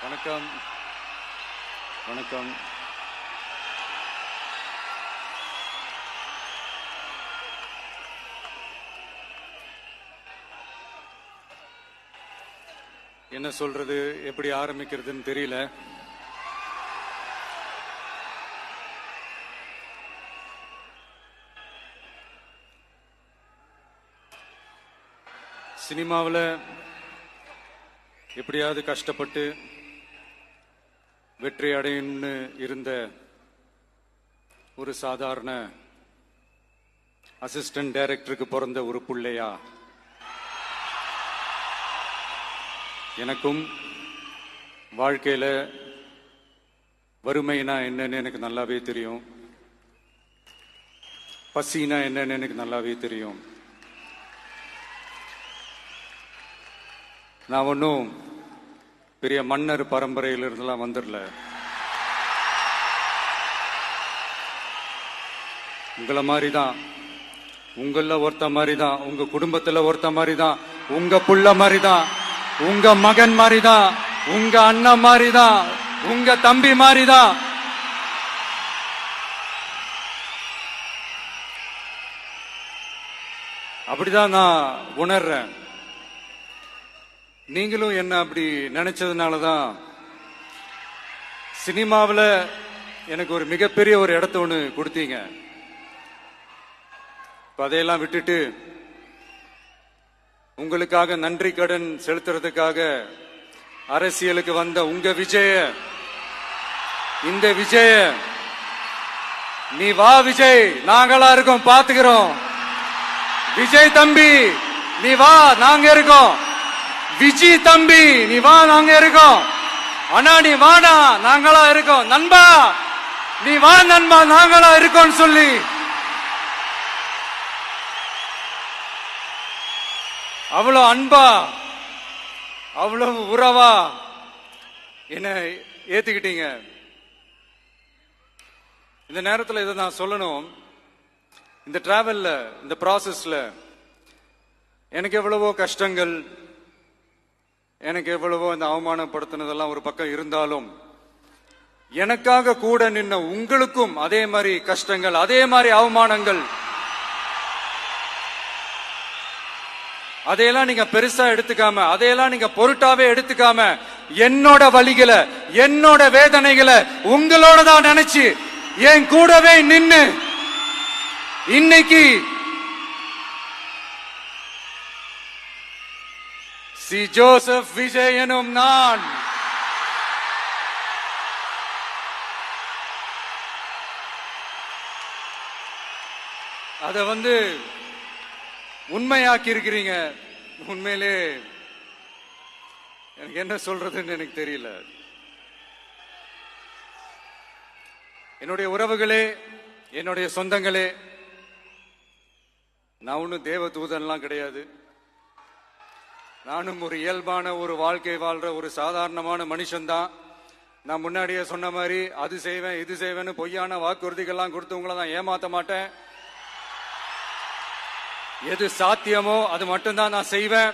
வணக்கம். வணக்கம். என்ன சொல்றது, எப்படி ஆரம்பிக்கிறதுன்னு தெரியல. சினிமாவில் எப்படியாவது கஷ்டப்பட்டு வெற்றி அடையணும்னு இருந்த ஒரு சாதாரண அசிஸ்டன்ட் டைரக்டருக்கு பிறந்த ஒரு பிள்ளையா எனக்கும் வாழ்க்கையில வறுமைனா என்னன்னு எனக்கு நல்லாவே தெரியும், பசினா என்னன்னு எனக்கு நல்லாவே தெரியும். நான் ஒன்றும் பெரிய மன்னர் பரம்பரையிலிருந்துலாம் வந்துடல. உங்களை மாதிரி தான், உங்கள ஒருத்த மாதிரி தான், உங்க குடும்பத்துல ஒருத்த மாதிரி தான், உங்க புள்ள மாதிரி தான், உங்க மகன் மாதிரி தான், உங்க அண்ணன் மாதிரி தான், உங்க தம்பி மாதிரி தான். அப்படிதான் நான் உணர்றேன். நீங்களும் என்ன அப்படி நினைச்சதுனாலதான் சினிமாவில் எனக்கு ஒரு மிகப்பெரிய ஒரு இடத்த ஒன்று கொடுத்தீங்க. அதையெல்லாம் விட்டுட்டு உங்களுக்காக நன்றி கடன் செலுத்துறதுக்காக அரசியலுக்கு வந்த உங்க விஜய, இந்த விஜய, நீ வா விஜய், நாங்களா இருக்கோம், பாத்துக்கிறோம். விஜய் தம்பி நீ வா, நாங்க இருக்கோம். விஜி தம்பி நீ வா, நாங்க இருக்கோம். அண்ணா நீ வாடா, நாங்களா இருக்கோம். நண்பா நீ வா நண்பா, நாங்களா இருக்கோம் சொல்லி அவ்வளவு அன்பா, அவ்வளவு உறவா என்ன ஏத்துக்கிட்டீங்க. இந்த நேரத்தில் இதை நான் சொல்லணும். இந்த டிராவல்ல, இந்த ப்ராசஸ்ல எனக்கு எவ்வளவோ கஷ்டங்கள், எனக்கு எவ்வளவோ இந்த அவமானப்படுத்தினதெல்லாம் ஒரு பக்கம் இருந்தாலும், எனக்காக கூட நின்ன உங்களுக்கும் அதே மாதிரி கஷ்டங்கள், அதே மாதிரி அவமானங்கள், அதையெல்லாம் நீங்க பெருசா எடுத்துக்காம, அதையெல்லாம் நீங்க பொருட்டாவே எடுத்துக்காம, என்னோட வலிகளை, என்னோட வேதனைகளை உங்களோட தான் நினைச்சு என் கூடவே நின்னு இன்னைக்கு சி ஜோசப் விஜய் எனும் நான் அத உண்மையாக்கி இருக்கிறீங்க. உண்மையிலே எனக்கு என்ன சொல்றதுன்னு எனக்கு தெரியல. என்னுடைய உறவுகளே, என்னுடைய சொந்தங்களே, நான் ஒன்னும் தேவ தூதன்லாம் கிடையாது. நானும் ஒரு இயல்பான ஒரு வாழ்க்கை வாழ்ற ஒரு சாதாரணமான மனுஷன்தான். நான் முன்னாடியே சொன்ன மாதிரி அது செய்வேன் இது செய்வேன்னு பொய்யான வாக்குறுதிகள்லாம் கொடுத்தவங்கள நான் ஏமாத்த மாட்டேன். எது சாத்தியமோ அது மட்டும்தான் நான் செய்வேன்.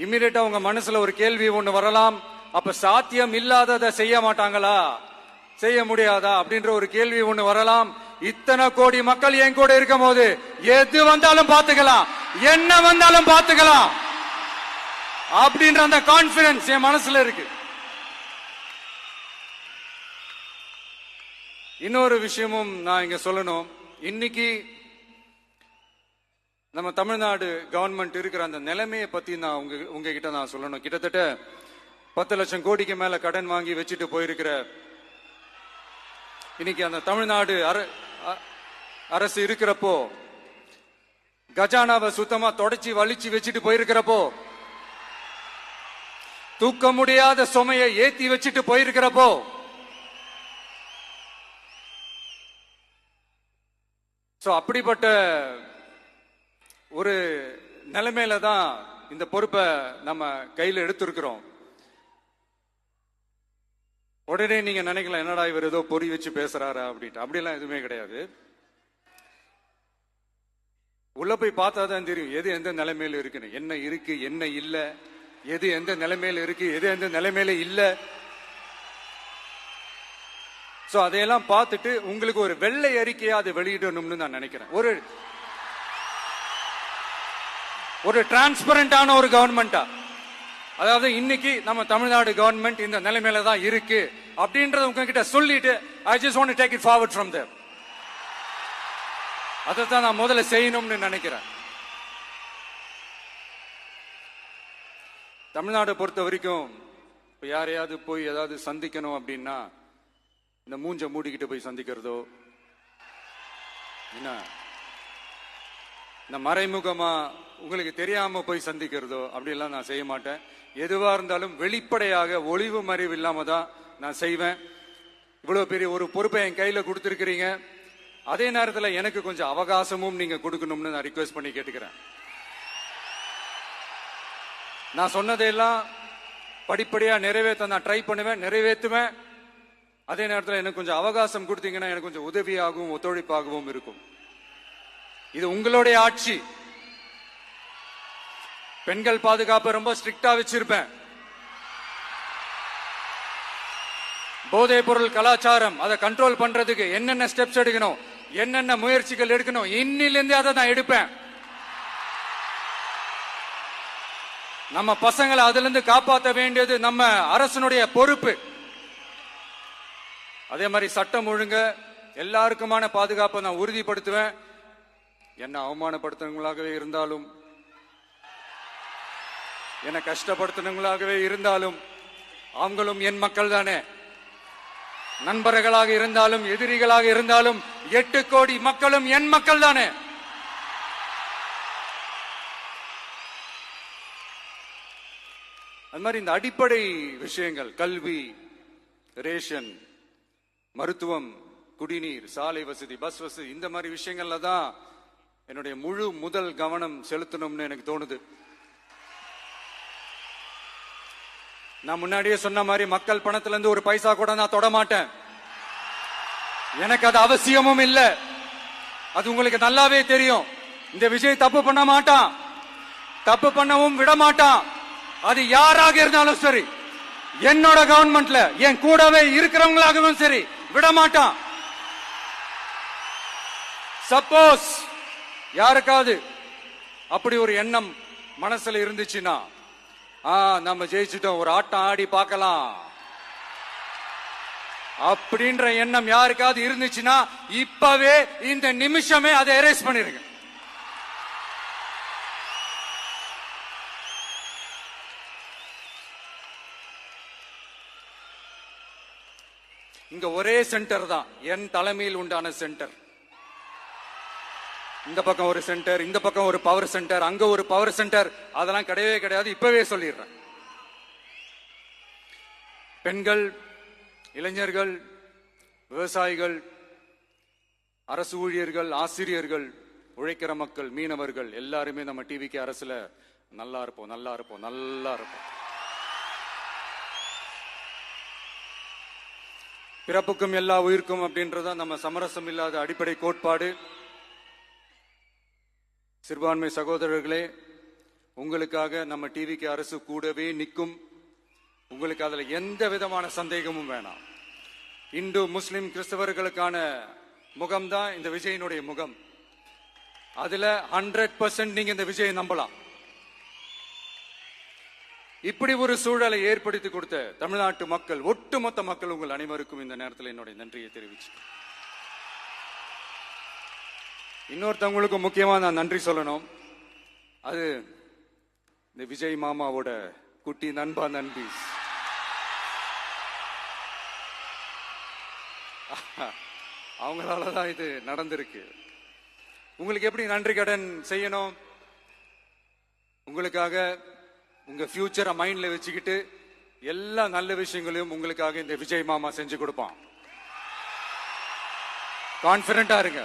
இம்மிடியட்டா உங்க மனசுல ஒரு கேள்வி ஒண்ணு வரலாம், அப்ப சாத்தியம் இல்லாததை செய்ய மாட்டாங்களா, செய்ய முடியாதா அப்படின்ற ஒரு கேள்வி ஒண்ணு வரலாம். இத்தனை கோடி மக்கள் என் கூட இருக்கும் போது எது வந்தாலும் பாத்துக்கலாம், என்ன வந்தாலும் பாத்துக்கலாம் அப்படின்ற அந்த கான்பிடன்ஸ் என் மனசுல இருக்கு. இன்னொரு விஷயமும் நான் இங்க சொல்லணும். இன்னைக்கு நம்ம தமிழ்நாடு கவர்மெண்ட் இருக்கிற அந்த நிலைமையை பத்தி நான் உங்ககிட்ட நான் சொல்லணும். கிட்டத்தட்ட 10 லட்சம் கோடிக்கு மேல கடன் வாங்கி வச்சுட்டு போயிருக்கிற இன்னைக்கு அந்த தமிழ்நாடு அரசு இருக்கிறப்போ, கஜானாவை சுத்தமா தொடச்சி வலிச்சு வச்சுட்டு போயிருக்கிறப்போ, தூக்க முடியாத சுமையை ஏத்தி வச்சுட்டு போயிருக்கிறப்போ, அப்படிப்பட்ட ஒரு நிலைமையில தான் இந்த பொறுப்பை நம்ம கையில் எடுத்திருக்கிறோம். உடனே நீங்க நினைக்கலாம், என்னடா இவர் ஏதோ பொறி வச்சு பேசுறாரா அப்படின்ட்டு. அப்படிலாம் எதுவுமே கிடையாது. உள்ள போய் பார்த்தாதான் தெரியும் எது எந்த நிலைமையில இருக்குன்னு, என்ன இருக்கு என்ன இல்ல, எது எந்த நிலைமையில இருக்கு எது எந்த நிலைமையில இல்ல. சோ அதையெல்லாம் பார்த்துட்டு உங்களுக்கு ஒரு வெள்ளை அறிக்கையா அதை வெளியிடணும்னு நான் நினைக்கிறேன். ஒரு டிரான்ஸ்பரண்டான ஒரு கவர்மெண்டா, அதாவது இன்னைக்கு நம்ம தமிழ்நாடு கவர்மெண்ட் இந்த நிலைமையில தான் இருக்கு அப்படின்றத உங்ககிட்ட சொல்லிட்டு I just want to take it forward from there. அதைத்தான் நான் முதல்ல செய்யணும்னு நினைக்கிறேன். தமிழ்நாட்டை பொறுத்த வரைக்கும் இப்ப யாரையாவது போய் ஏதாவது சந்திக்கணும் அப்படின்னா இந்த மூஞ்ச மூடிக்கிட்டு போய் சந்திக்கிறதோ, என்ன இந்த மறைமுகமா உங்களுக்கு தெரியாம போய் சந்திக்கிறதோ அப்படியெல்லாம் நான் செய்ய மாட்டேன். எதுவா இருந்தாலும் வெளிப்படையாக ஒளிவு மறைவு இல்லாம தான் நான் செய்வேன். இவ்வளவு பெரிய ஒரு பொறுப்பை என் கையில கொடுத்திருக்கிறீங்க. அதே நேரத்தில் எனக்கு கொஞ்சம் அவகாசமும் நீங்க கொடுக்கணும்னு நான் ரிக்வெஸ்ட் பண்ணி கேட்டுக்கிறேன். நான் சொன்னதையெல்லாம் படிப்படியா நிறைவேற்ற நான் ட்ரை பண்ணுவேன், நிறைவேற்றுவேன். அதே நேரத்தில் எனக்கு கொஞ்சம் அவகாசம் கொடுத்தீங்கன்னா எனக்கு கொஞ்சம் உதவியாகவும் ஒத்துழைப்பாகவும் இருக்கும். இது உங்களுடைய ஆட்சி. பெண்கள் பாதுகாப்பை ரொம்ப ஸ்ட்ரிக்டா வச்சிருப்பேன். போதைப் பொருள் கலாச்சாரம் அதை கண்ட்ரோல் பண்றதுக்கு என்னென்ன ஸ்டெப்ஸ் எடுக்கணும், என்னென்ன முயற்சிகள் எடுக்கணும், இன்னிலிருந்து அதை நான் எடுப்பேன். நம்ம பசங்களை அதுல இருந்து காப்பாற்ற வேண்டியது நம்ம அரசனுடைய பொறுப்பு. அதே மாதிரி சட்டம் ஒழுங்கு எல்லாருக்குமான பாதுகாப்பை நான் உறுதிப்படுத்துவேன். என்ன அவமானப்படுத்துறவங்களாகவே இருந்தாலும், என்ன கஷ்டப்படுத்துறவங்களாகவே இருந்தாலும் அவங்களும் என் மக்கள் தானே. நண்பர்களாக இருந்தாலும் எதிரிகளாக இருந்தாலும் 8 கோடி மக்களும் என் மக்கள் தானே. அது மாதிரி இந்த அடிப்படை விஷயங்கள், கல்வி, ரேஷன், மருத்துவம், குடிநீர், சாலை வசதி, பஸ் வசதி, இந்த மாதிரி விஷயங்கள்ல தான் என்னுடைய முழு முதல் கவனம் செலுத்தணும்னு எனக்கு தோணுது. நான் முன்னாடியே சொன்ன மாதிரி மக்கள் பணத்துல இருந்து ஒரு பைசா கூட நான் தொட மாட்டேன். எனக்கு அது அவசியமும் இல்ல. அது உங்களுக்கு நல்லாவே தெரியும். இந்த விஜய் தப்பு பண்ண மாட்டான், தப்பு பண்ணவும் விட மாட்டான். அது யாராக இருந்தாலும் சரி, என்னோட கவர்மெண்ட்ல என் கூடவே இருக்கிறவங்களாகவும் சரி விட மாட்டான். சப்போஸ் யாருக்காவது அப்படி ஒரு எண்ணம் மனசுல இருந்துச்சுன்னா, நம்ம ஜெயிச்சுட்டோம், ஒரு ஆட்டம் ஆடி பார்க்கலாம் அப்படின்ற எண்ணம் யாருக்காவது இருந்துச்சுன்னா இப்பவே இந்த நிமிஷமே அதை எரேஸ் பண்ணிருங்க. இங்க ஒரே சென்டர் தான், என் தலைமையில் உண்டான சென்டர். இந்த பக்கம் ஒரு சென்டர், இந்த பக்கம் ஒரு பவர் சென்டர், அங்க ஒரு பவர் சென்டர், அதெல்லாம் கிடையவே கிடையாது. இப்பவே சொல்லிடுறேன். பெண்கள், இளைஞர்கள், விவசாயிகள், அரசு ஊழியர்கள், ஆசிரியர்கள், உழைக்கிற மக்கள், மீனவர்கள் எல்லாருமே நம்ம டிவிக்கு அரசுல நல்லா இருப்போம், நல்லா இருப்போம், நல்லா இருப்போம். பிறப்புக்கும் எல்லா உயிர்க்கும் அப்படின்றத நம்ம சமரசம் இல்லாத அடிப்படை கோட்பாடு. சிறுபான்மை சகோதரர்களே, உங்களுக்காக நம்ம டிவிக்கு அரசு கூடவே நிற்கும். உங்களுக்கு அதுல எந்த விதமான சந்தேகமும் வேணாம். இந்து, முஸ்லிம், கிறிஸ்தவர்களுக்கான முகம்தான் இந்த விஜயனுடைய முகம். அதுல 100% நீங்க இந்த விஜயை நம்பலாம். இப்படி ஒரு சூழலை ஏற்படுத்தி கொடுத்த தமிழ்நாட்டு மக்கள், ஒட்டுமொத்த மக்கள், உங்கள் அனைவருக்கும் இந்த நேரத்தில் என்னுடைய நன்றியை தெரிவிச்சு, இன்னொருத்தவங்களுக்கும் முக்கியமா நான் நன்றி சொல்லணும். அது இந்த விஜய் மாமாவோட குட்டி நண்பா, நண்பி. அவங்களாலதான் இது நடந்திருக்கு. உங்களுக்கு எப்படி நன்றி கடன் செய்யணும்? உங்களுக்காக உங்க ஃபியூச்சரை மைண்ட்ல வச்சுக்கிட்டு எல்லா நல்ல விஷயங்களையும் உங்களுக்காக இந்த விஜய் மாமா செஞ்சு கொடுப்பான். கான்பிடண்டா இருங்க.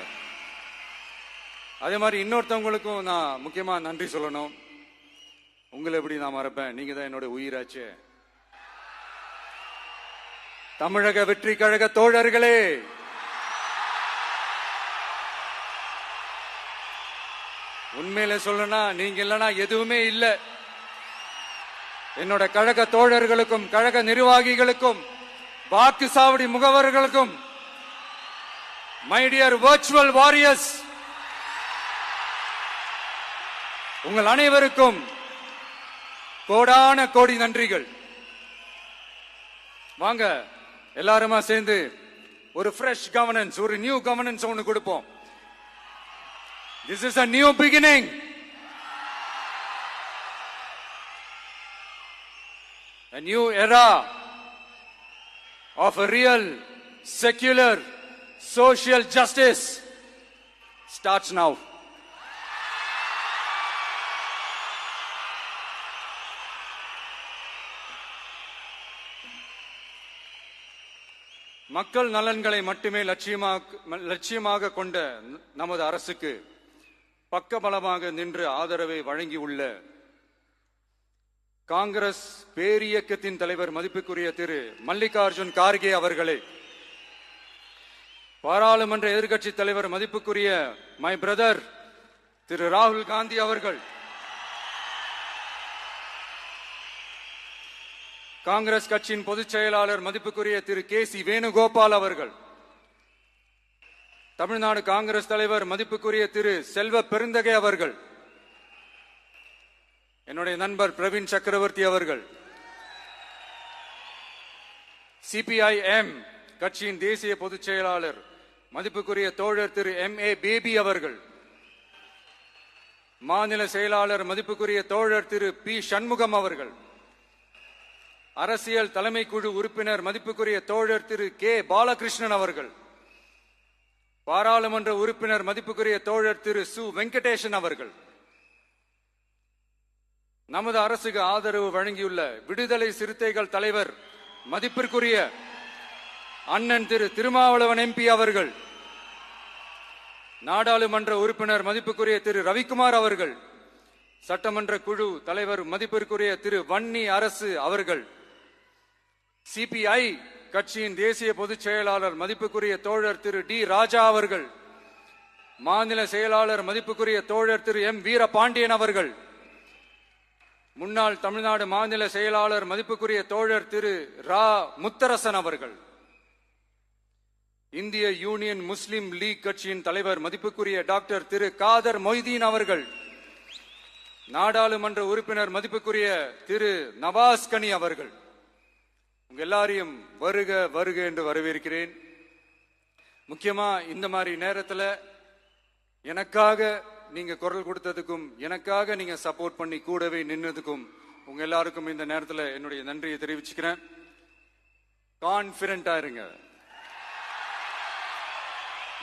அதே மாதிரி இன்னொருத்தவங்களுக்கும் நான் முக்கியமா நன்றி சொல்லணும். உங்களை எப்படி நான் மறப்பேன்? நீங்க தான் என்னோட உயிராச்சு. தமிழக வெற்றி கழக தோழர்களே, உண்மையில சொல்லணும்னா நீங்க இல்லைன்னா எதுவுமே இல்லை. என்னோட கழக தோழர்களுக்கும், கழக நிர்வாகிகளுக்கும், வாக்கு சாவடி முகவர்களுக்கும் மை டியர் வர்ச்சுவல் வாரியர்ஸ், உங்கள் அனைவருக்கும் கோடான கோடி நன்றிகள். வாங்க எல்லாருமா சேர்ந்து ஒரு ஃப்ரெஷ் கவர்னன்ஸ், ஒரு நியூ கவர்னன்ஸ் ஒன்னு கொடுப்போம். This is a new beginning. A new era of a real secular social justice starts now. மக்கள் நலன்களை மட்டுமே லட்சியமாக கொண்ட நமது அரசுக்கு பக்கபலமாக நின்று ஆதரவை வழங்கியுள்ள காங்கிரஸ் பேரியக்கத்தின் தலைவர் மதிப்புக்குரிய திரு மல்லிகார்ஜுன் கார்கே அவர்களே, பாராளுமன்ற எதிர்க்கட்சி தலைவர் மதிப்புக்குரிய மை பிரதர் திரு ராகுல் காந்தி அவர்கள், காங்கிரஸ் கட்சியின் பொதுச் செயலாளர் மதிப்புக்குரிய திரு கே.சி. வேணுகோபால் அவர்கள், தமிழ்நாடு காங்கிரஸ் தலைவர் மதிப்புக்குரிய திரு செல்வ பெருந்தகை அவர்கள், என்னுடைய நண்பர் பிரவீன் சக்கரவர்த்தி அவர்கள், சிபிஐஎம் கட்சியின் தேசிய பொதுச் செயலாளர் மதிப்புக்குரிய தோழர் திரு M.A. பேபி அவர்கள், மாநில செயலாளர் மதிப்புக்குரிய தோழர் திரு பி. சண்முகம் அவர்கள், அரசியல் தலைமை குழு உறுப்பினர் மதிப்புக்குரிய தோழர் திரு கே. பாலகிருஷ்ணன் அவர்கள், பாராளுமன்ற உறுப்பினர் மதிப்புக்குரிய தோழர் திரு சு. வெங்கடேசன் அவர்கள், நமது அரசுக்கு ஆதரவு வழங்கியுள்ள விடுதலை சிறுத்தைகள் தலைவர் மதிப்பிற்குரிய அண்ணன் திரு திருமாவளவன் MP அவர்கள், நாடாளுமன்ற உறுப்பினர் மதிப்புக்குரிய திரு ரவிக்குமார் அவர்கள், சட்டமன்ற குழு தலைவர் மதிப்பிற்குரிய திரு வன்னி அரசு அவர்கள், சிபிஐ கட்சியின் தேசிய பொதுச் செயலாளர் மதிப்புக்குரிய தோழர் திரு டி. ராஜா அவர்கள், மாநில செயலாளர் மதிப்புக்குரிய தோழர் திரு M. வீரபாண்டியன் அவர்கள், முன்னாள் தமிழ்நாடு மாநில செயலாளர் மதிப்புக்குரிய தோழர் திரு ரா. முத்தரசன் அவர்கள், இந்திய யூனியன் முஸ்லிம் லீக் கட்சியின் தலைவர் மதிப்புக்குரிய டாக்டர் திரு காதர் மொய்தீன் அவர்கள், நாடாளுமன்ற உறுப்பினர் மதிப்புக்குரிய திரு நவாஸ் கனி அவர்கள், உங்க எல்லாரையும் வருக வருக என்று வரவேற்கிறேன். முக்கியமா இந்த மாதிரி நேரத்தில் எனக்காக நீங்க குரல் கொடுத்ததுக்கும், எனக்காக நீங்க சப்போர்ட் பண்ணி கூடவே நின்னதுக்கும் உங்க எல்லாருக்கும் இந்த நேரத்தில் என்னுடைய நன்றியை தெரிவிச்சுக்கிறேன். கான்பிடண்டா இருங்க,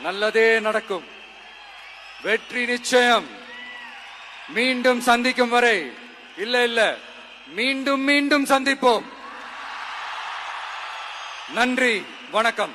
நல்லதே நடக்கும், வெற்றி நிச்சயம். மீண்டும் சந்திக்கும் வரை இல்ல மீண்டும் மீண்டும் சந்திப்போம். நன்றி, வணக்கம்.